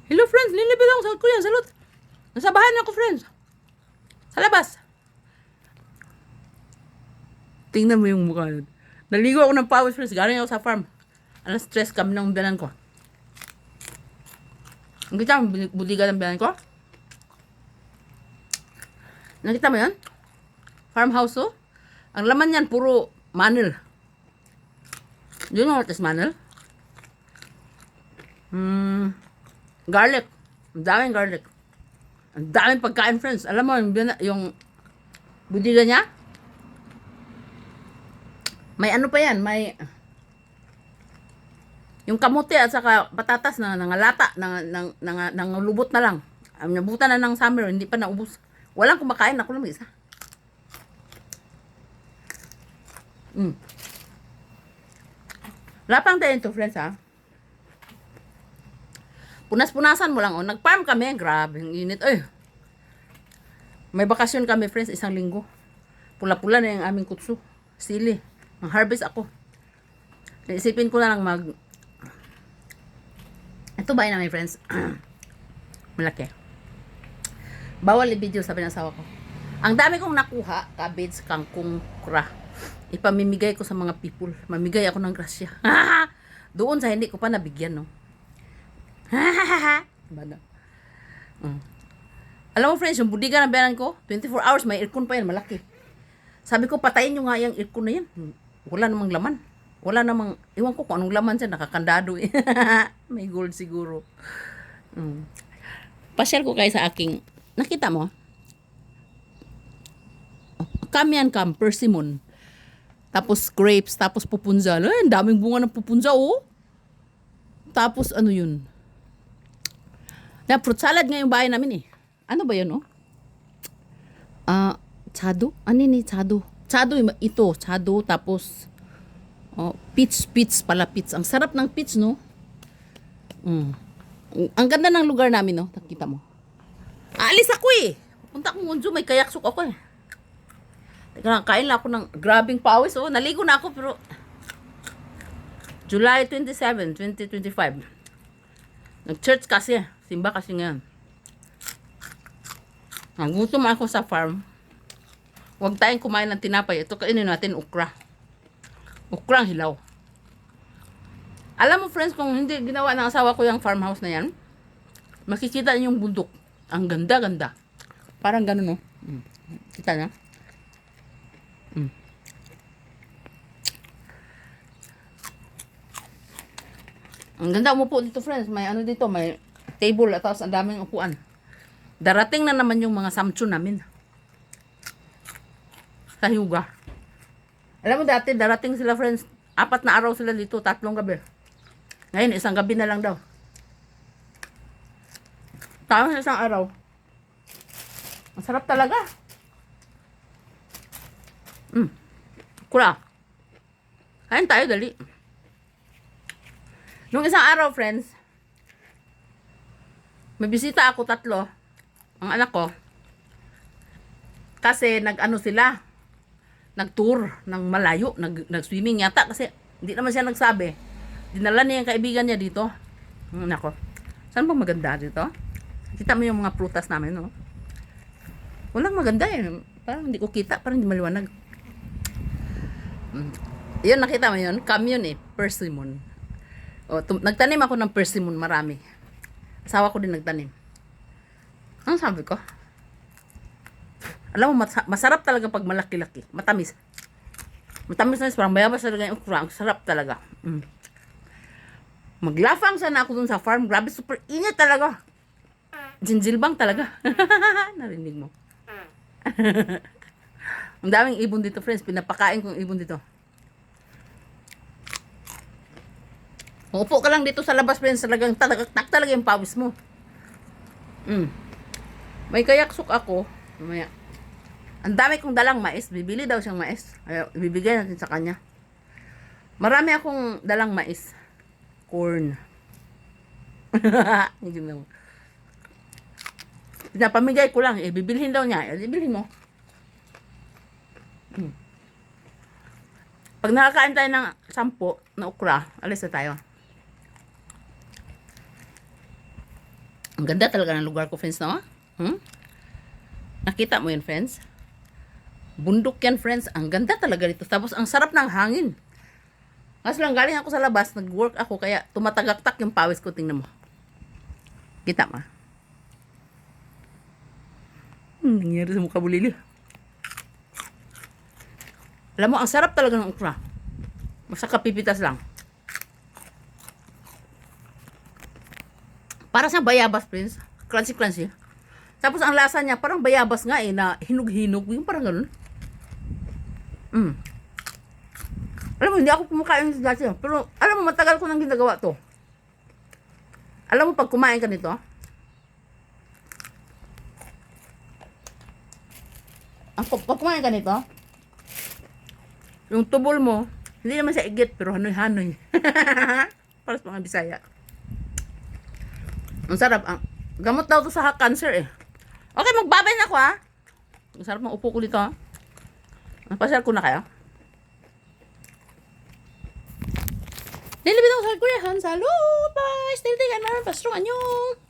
Hello friends, nilibid ako sa Kuya, salot. Nasa bahay na ako friends. Sa labas. Tingnan mo yung mukha nun. Naligo ako ng pawis friends, galing ako sa farm. Alas stress kami ng biyanan ko. Nakita mo budiga ng biyanan ko? Nakita mo yan? Farmhouse oh. Ang laman yan, puro manil. Do you know what is manil? Garlic. Ang daming garlic. Ang daming pagkain, friends. Alam mo, yung budiga niya, may ano pa yan, may yung kamote at saka patatas na nangalata, nangalubot na lang. Nabutan na ng summer, hindi pa naubos. Walang kumakain, ako lang isa. Lapang tayo ito, friends, ha? Punas-punasan mo lang, oh. Nag-farm kami, grabe, ang init. Ay, may bakasyon kami, friends, 1 linggo. Pula-pula na yung aming kutsu. Sili. Mag-harvest ako. Isipin ko na lang ito ba namin, friends? Malaki. Bawal i-video, sabi ng asawa ko. Ang dami kong nakuha, cabbage, kangkong, kura. Ipamimigay ko sa mga people. Mamigay ako ng grasya. Doon sa hindi ko pa nabigyan, no? Bada. Alam mo, friends, yung budiga ng bayanan ko, 24 hours, may aircon pa yan, malaki. Sabi ko, patayin nyo nga yung aircon na yan. Wala namang laman. Wala namang, iwan ko kung anong laman siya, nakakandado eh. May gold siguro. Pasyal ko kayo sa aking, nakita mo? Kamian persimmon. Tapos grapes, tapos pupunza. Ay, ang daming bunga ng pupunza, oh. Tapos ano yun? Na fruit salad nga yung bahay namin eh. Ano ba yun, oh? Chado? Ano ni chado? Chado ito, chado. Tapos, peach pala, peach. Ang sarap ng peach, no? Ang ganda ng lugar namin, no? Nakita mo. Aalis ako eh. Punta akong Unjo, may kayaksok ako eh. Teka, kain lang ako ng grabing pawis, oh. Naligo na ako, pero July 27, 2025. Nag-church kasi, simba kasi ngayon. Nagutom ako sa farm. Huwag tayong kumain ng tinapay. Ito kainin natin, ukra. Ukra ang hilaw. Alam mo, friends, kung hindi ginawa ng asawa ko yung farmhouse na yan, makikita niyo yung bundok. Ang ganda-ganda. Parang ganun, no? Kita na? Ang ganda umupo dito, friends. May ano dito, may table at tapos ang daming upuan. Darating na naman yung mga samcho namin. Sa Hyuga. Alam mo dati, darating sila, friends. 4 na araw sila dito, 3 gabi. Ngayon, 1 gabi na lang daw. Tapos 1 araw. Ang sarap talaga. Kula. Kain tayo, dali. Nung 1 araw, friends, may bisita ako 3. Ang anak ko. Kasi nag-ano sila, nag-tour ng malayo, nag-swimming yata kasi hindi naman siya nagsabi. Dinala niya yung kaibigan niya dito. Nako. Saan bang maganda dito? Kita mo yung mga prutas namin, no? Walang maganda eh. Parang hindi ko kita, parang hindi maliwanag. Yun, nakita mo yun? Camion eh, persimmon. Nagtanim ako ng persimmon, marami. Asawa ko din nagtanim. Ano sabi ko? Alam mo, masarap talaga pag malaki-laki. Matamis. Matamis na parang bayabas talaga yung ukra. Ang sarap talaga. Maglafang sana ako dun sa farm. Grabe, super init talaga. Jinjilbang talaga. Narinig mo. Ang daming ibon dito, friends. Pinapakain kong ibon dito. Upo ka lang dito sa labas, friends. Talagang talaga yung pawis mo. May kayaksok ako. Mamaya. Ang dami kong dalang mais. Bibili daw siyang mais. Ay, bibigay natin sa kanya. Marami akong dalang mais. Corn. Pinapamigay ko lang. Bibilhin daw niya. Bibilhin mo. Pag nakakain tayo ng 10 na ukra, alis na tayo. Ang ganda talaga ng lugar ko, friends, no? Nakita mo yun, friends? Bundok yan, friends. Ang ganda talaga dito. Tapos, ang sarap ng hangin. Kasi lang, galing ako sa labas, nag-work ako, kaya tumatagaktak yung pawis ko. Tingnan mo. Kita mo? Nangyari sa mukha bulili. Alam mo, ang sarap talaga ng okra. Basta kapipitas lang. Para sa bayabas, friends. Crunchy-crunchy. Tapos ang lasa niya, parang bayabas nga na hinog-hinog. Yung parang ganun. Alam mo, hindi ako kumakain sa dati. Pero, alam mo, matagal ko nang ginagawa to. Alam mo, pag kumain ka nito, pag kumain ka nito, yung tubol mo, hindi naman siya igit, pero hanoy-hanoy. Para sa mga Bisaya. Ang sarap. Gamot daw to sa cancer eh. Okay, magbabay na ako ha. Ang sarap ng upo ko dito ha. Napasyal ko na kayo. Nilibit ako sa Korean. Salut! Bye! Stay naman. Pastrong anyong.